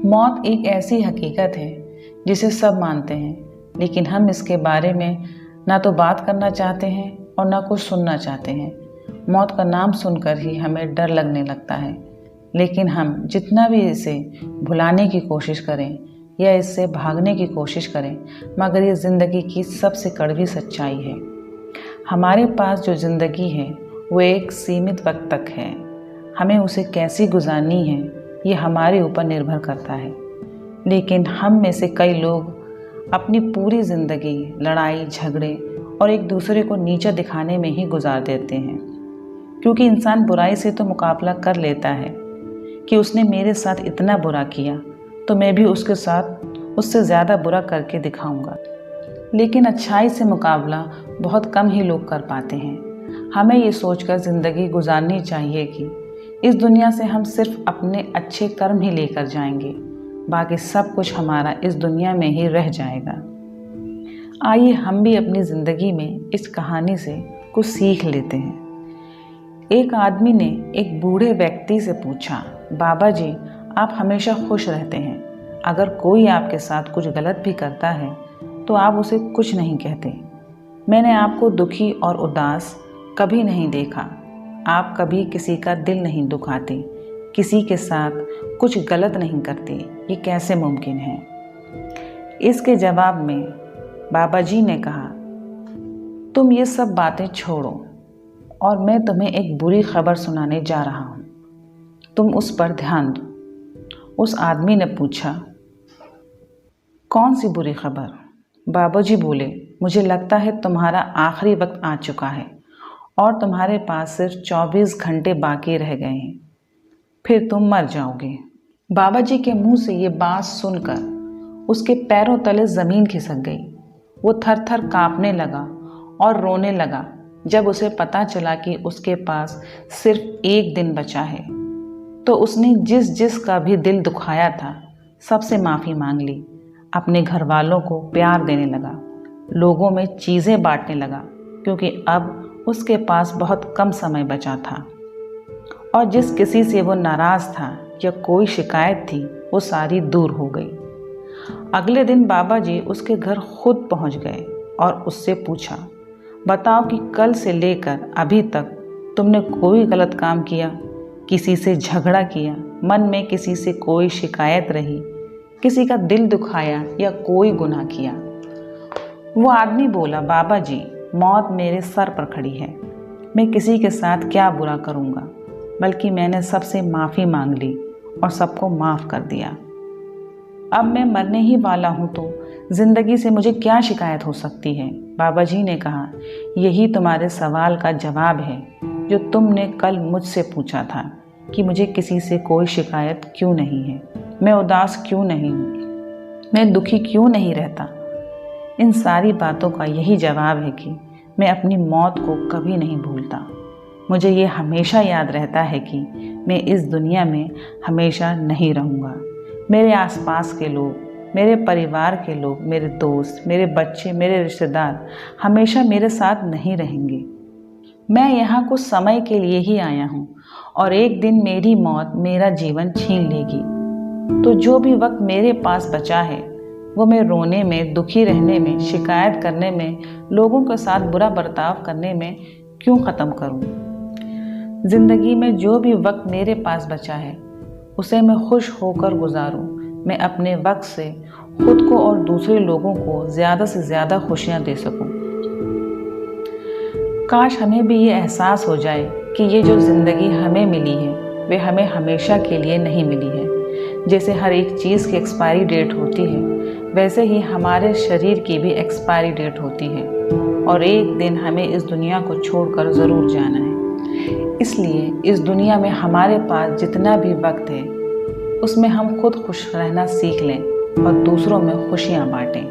मौत एक ऐसी हकीकत है जिसे सब मानते हैं, लेकिन हम इसके बारे में ना तो बात करना चाहते हैं और ना कुछ सुनना चाहते हैं। मौत का नाम सुनकर ही हमें डर लगने लगता है, लेकिन हम जितना भी इसे भुलाने की कोशिश करें या इससे भागने की कोशिश करें, मगर ये ज़िंदगी की सबसे कड़वी सच्चाई है। हमारे पास जो ज़िंदगी है वो एक सीमित वक्त तक है। हमें उसे कैसी गुजारनी है ये हमारे ऊपर निर्भर करता है। लेकिन हम में से कई लोग अपनी पूरी ज़िंदगी लड़ाई झगड़े और एक दूसरे को नीचा दिखाने में ही गुजार देते हैं, क्योंकि इंसान बुराई से तो मुकाबला कर लेता है कि उसने मेरे साथ इतना बुरा किया तो मैं भी उसके साथ उससे ज़्यादा बुरा करके दिखाऊंगा। लेकिन अच्छाई से मुकाबला बहुत कम ही लोग कर पाते हैं। हमें ये सोचकर ज़िंदगी गुजारनी चाहिए कि इस दुनिया से हम सिर्फ अपने अच्छे कर्म ही लेकर जाएंगे, बाकी सब कुछ हमारा इस दुनिया में ही रह जाएगा। आइए हम भी अपनी ज़िंदगी में इस कहानी से कुछ सीख लेते हैं। एक आदमी ने एक बूढ़े व्यक्ति से पूछा, बाबा जी, आप हमेशा खुश रहते हैं, अगर कोई आपके साथ कुछ गलत भी करता है तो आप उसे कुछ नहीं कहते। मैंने आपको दुखी और उदास कभी नहीं देखा। आप कभी किसी का दिल नहीं दुखाते, किसी के साथ कुछ गलत नहीं करते। ये कैसे मुमकिन है? इसके जवाब में बाबा जी ने कहा, तुम ये सब बातें छोड़ो और मैं तुम्हें एक बुरी खबर सुनाने जा रहा हूँ, तुम उस पर ध्यान दो। उस आदमी ने पूछा, कौन सी बुरी खबर? बाबा जी बोले, मुझे लगता है तुम्हारा आखिरी वक्त आ चुका है और तुम्हारे पास सिर्फ 24 घंटे बाकी रह गए हैं, फिर तुम मर जाओगे। बाबा जी के मुंह से ये बात सुनकर उसके पैरों तले ज़मीन खिसक गई। वो थर थर काँपने लगा और रोने लगा। जब उसे पता चला कि उसके पास सिर्फ एक दिन बचा है तो उसने जिस जिस का भी दिल दुखाया था सबसे माफ़ी मांग ली। अपने घर वालों को प्यार देने लगा, लोगों में चीज़ें बांटने लगा, क्योंकि अब उसके पास बहुत कम समय बचा था। और जिस किसी से वो नाराज़ था या कोई शिकायत थी वो सारी दूर हो गई। अगले दिन बाबा जी उसके घर खुद पहुंच गए और उससे पूछा, बताओ कि कल से लेकर अभी तक तुमने कोई गलत काम किया, किसी से झगड़ा किया, मन में किसी से कोई शिकायत रही, किसी का दिल दुखाया या कोई गुनाह किया? वो आदमी बोला, बाबा जी, मौत मेरे सर पर खड़ी है, मैं किसी के साथ क्या बुरा करूँगा, बल्कि मैंने सबसे माफ़ी मांग ली और सबको माफ़ कर दिया। अब मैं मरने ही वाला हूँ तो ज़िंदगी से मुझे क्या शिकायत हो सकती है? बाबा जी ने कहा, यही तुम्हारे सवाल का जवाब है जो तुमने कल मुझसे पूछा था कि मुझे किसी से कोई शिकायत क्यों नहीं है, मैं उदास क्यों नहीं हूँ, मैं दुखी क्यों नहीं रहता। इन सारी बातों का यही जवाब है कि मैं अपनी मौत को कभी नहीं भूलता। मुझे ये हमेशा याद रहता है कि मैं इस दुनिया में हमेशा नहीं रहूँगा। मेरे आसपास के लोग, मेरे परिवार के लोग, मेरे दोस्त, मेरे बच्चे, मेरे रिश्तेदार हमेशा मेरे साथ नहीं रहेंगे। मैं यहाँ कुछ समय के लिए ही आया हूँ और एक दिन मेरी मौत मेरा जीवन छीन लेगी। तो जो भी वक्त मेरे पास बचा है वो मैं रोने में, दुखी रहने में, शिकायत करने में, लोगों के साथ बुरा बर्ताव करने में क्यों ख़त्म करूँ? ज़िंदगी में जो भी वक्त मेरे पास बचा है उसे मैं खुश होकर गुजारूँ। मैं अपने वक्त से खुद को और दूसरे लोगों को ज़्यादा से ज़्यादा खुशियाँ दे सकूँ। काश हमें भी ये एहसास हो जाए कि ये जो ज़िंदगी हमें मिली है वे हमें हमेशा के लिए नहीं मिली है। जैसे हर एक चीज़ की एक्सपायरी डेट होती है, वैसे ही हमारे शरीर की भी एक्सपायरी डेट होती है और एक दिन हमें इस दुनिया को छोड़कर ज़रूर जाना है। इसलिए इस दुनिया में हमारे पास जितना भी वक्त है उसमें हम खुद खुश रहना सीख लें और दूसरों में खुशियाँ बांटें।